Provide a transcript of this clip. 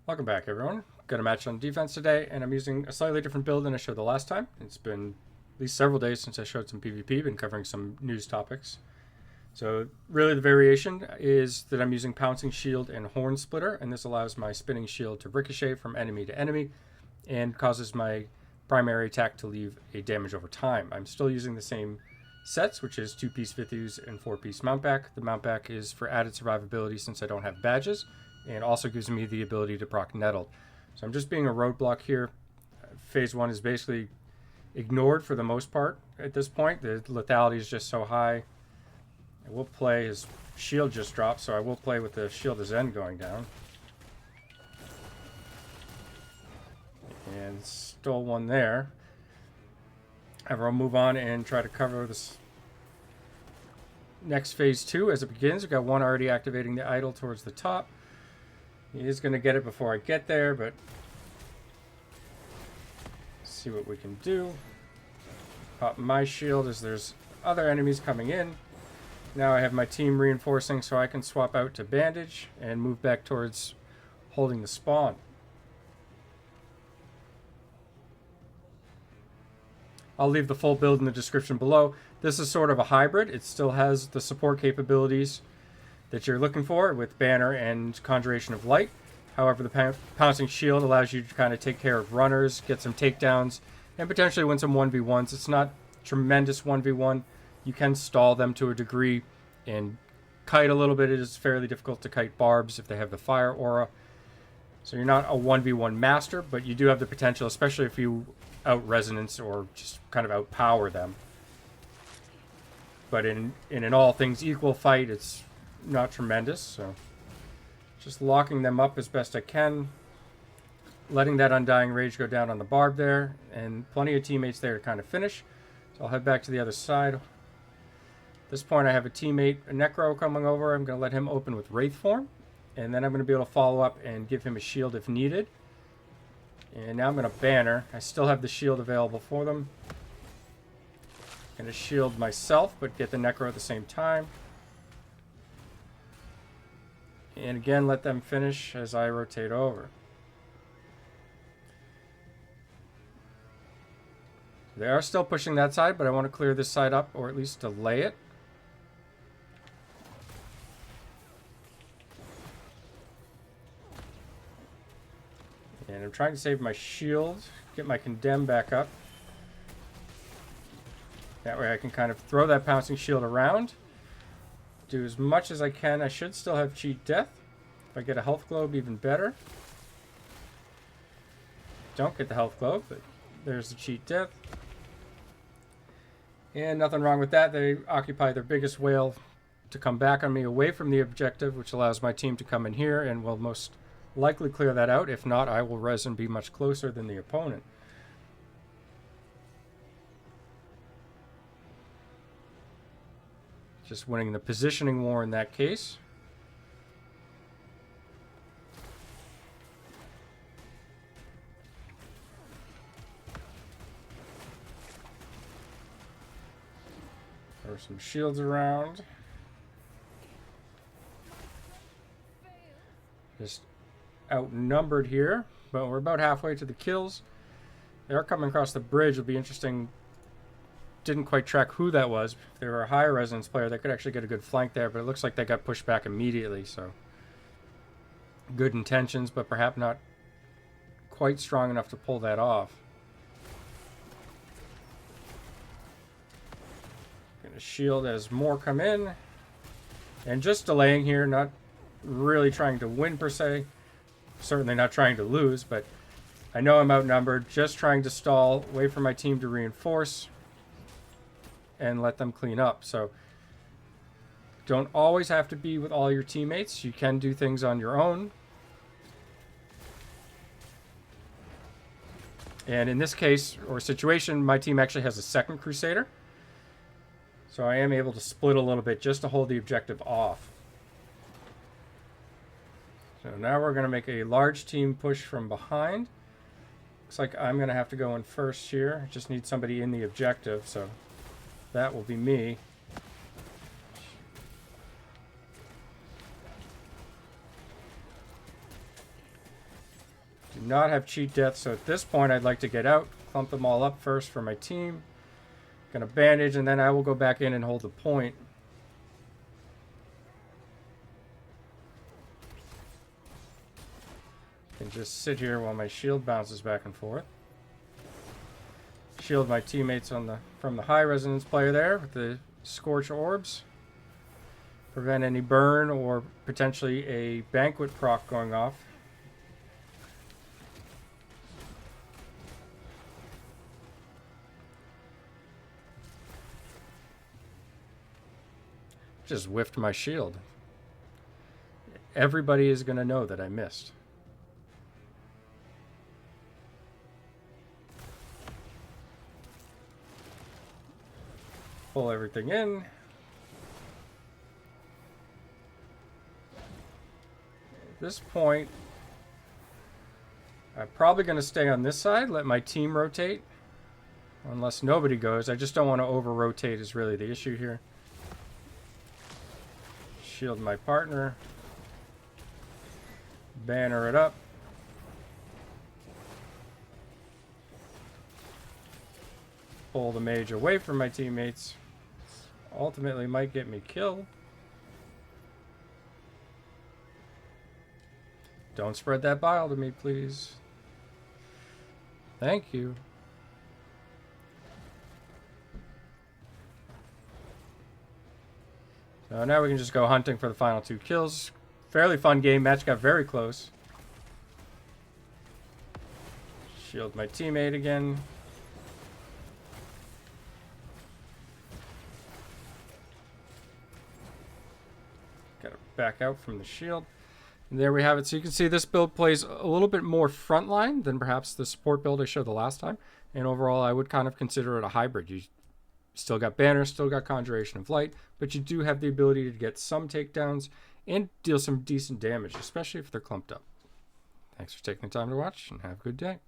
Welcome back, everyone. Got a match on defense today, and I'm using a slightly different build than I showed the last time. It's been at least several days since I showed some PvP, been covering some news topics. So really the variation is that I'm using Pouncing Shield and Horn Splitter, and this allows my spinning shield to ricochet from enemy to enemy and causes my primary attack to leave a damage over time. I'm still using the same sets, which is 2-piece Vithus and 4-piece Mountback. The Mountback is for added survivability since I don't have badges, and also gives me the ability to proc Nettled. So I'm just being a roadblock here. Phase 1 is basically ignored for the most part at this point. The lethality is just so high. I will play, his shield just dropped, so I will play with the Shield of Zen going down. And stole one there. However, I'll move on and try to cover this next phase 2 as it begins. We've got one already activating the idol towards the top. He is going to get it before I get there, but let's see what we can do. Pop my shield as there's other enemies coming in. Now I have my team reinforcing, so I can swap out to bandage and move back towards holding the spawn. I'll leave the full build in the description below. This is sort of a hybrid. It still has the support capabilities that you're looking for with Banner and Conjuration of Light. However, the Pouncing Shield allows you to kind of take care of runners, get some takedowns, and potentially win some 1v1s. It's not tremendous 1v1. You can stall them to a degree and kite a little bit. It is fairly difficult to kite barbs if they have the fire aura. So you're not a 1v1 master, but you do have the potential, especially if you out-resonance or just kind of outpower them. But in an all things equal fight, it's not tremendous, so just locking them up as best I can, letting that Undying Rage go down on the barb there, and plenty of teammates there to kind of finish. So I'll head back to the other side. At this point I have a teammate, a Necro, coming over. I'm going to let him open with Wraith form, and then I'm going to be able to follow up and give him a shield if needed. And now I'm going to Banner. I still have the shield available for them. I'm going to shield myself, but get the Necro at the same time. And again, let them finish as I rotate over. They are still pushing that side, but I want to clear this side up, or at least delay it. And I'm trying to save my shield, get my Condemn back up. That way I can kind of throw that Pouncing Shield around. Do as much as I can. I should still have Cheat Death. If I get a Health Globe, even better. Don't get the Health Globe, but there's the Cheat Death. And nothing wrong with that. They occupy their biggest whale to come back on me away from the objective, which allows my team to come in here and will most likely clear that out. If not, I will res and be much closer than the opponent. Just winning the positioning war in that case. Throw some shields around. Just outnumbered here, but we're about halfway to the kills. They are coming across the bridge. It'll be interesting. Didn't quite track who that was. If they were a higher resonance player, they could actually get a good flank there, but it looks like they got pushed back immediately, so good intentions, but perhaps not quite strong enough to pull that off. Gonna shield as more come in, and just delaying here, not really trying to win per se, certainly not trying to lose, but I know I'm outnumbered, just trying to stall, wait for my team to reinforce and let them clean up. So don't always have to be with all your teammates. You can do things on your own. And in this case or situation, my team actually has a second Crusader. So I am able to split a little bit just to hold the objective off. So now we're going to make a large team push from behind. Looks like I'm going to have to go in first here. Just need somebody in the objective, so that will be me. Do not have cheat death, so at this point I'd like to get out, clump them all up first for my team. Gonna bandage, and then I will go back in and hold the point. Can just sit here while my shield bounces back and forth. Shield my teammates from the high resonance player there with the scorch orbs. Prevent any burn or potentially a banquet proc going off. Just whiffed my shield. Everybody is going to know that I missed. Pull everything in. At this point, I'm probably going to stay on this side, let my team rotate. Unless nobody goes. I just don't want to over-rotate is really the issue here. Shield my partner. Banner it up. Pull the mage away from my teammates. Ultimately might get me killed. Don't spread that bile to me, please. Thank you. So now we can just go hunting for the final 2 kills. Fairly fun game. Match got very close. Shield my teammate again. Gotta back out from the shield. And there we have it. So you can see this build plays a little bit more frontline than perhaps the support build I showed the last time. And overall, I would kind of consider it a hybrid. You still got Banner, still got Conjuration of Light, but you do have the ability to get some takedowns and deal some decent damage, especially if they're clumped up. Thanks for taking the time to watch, and have a good day.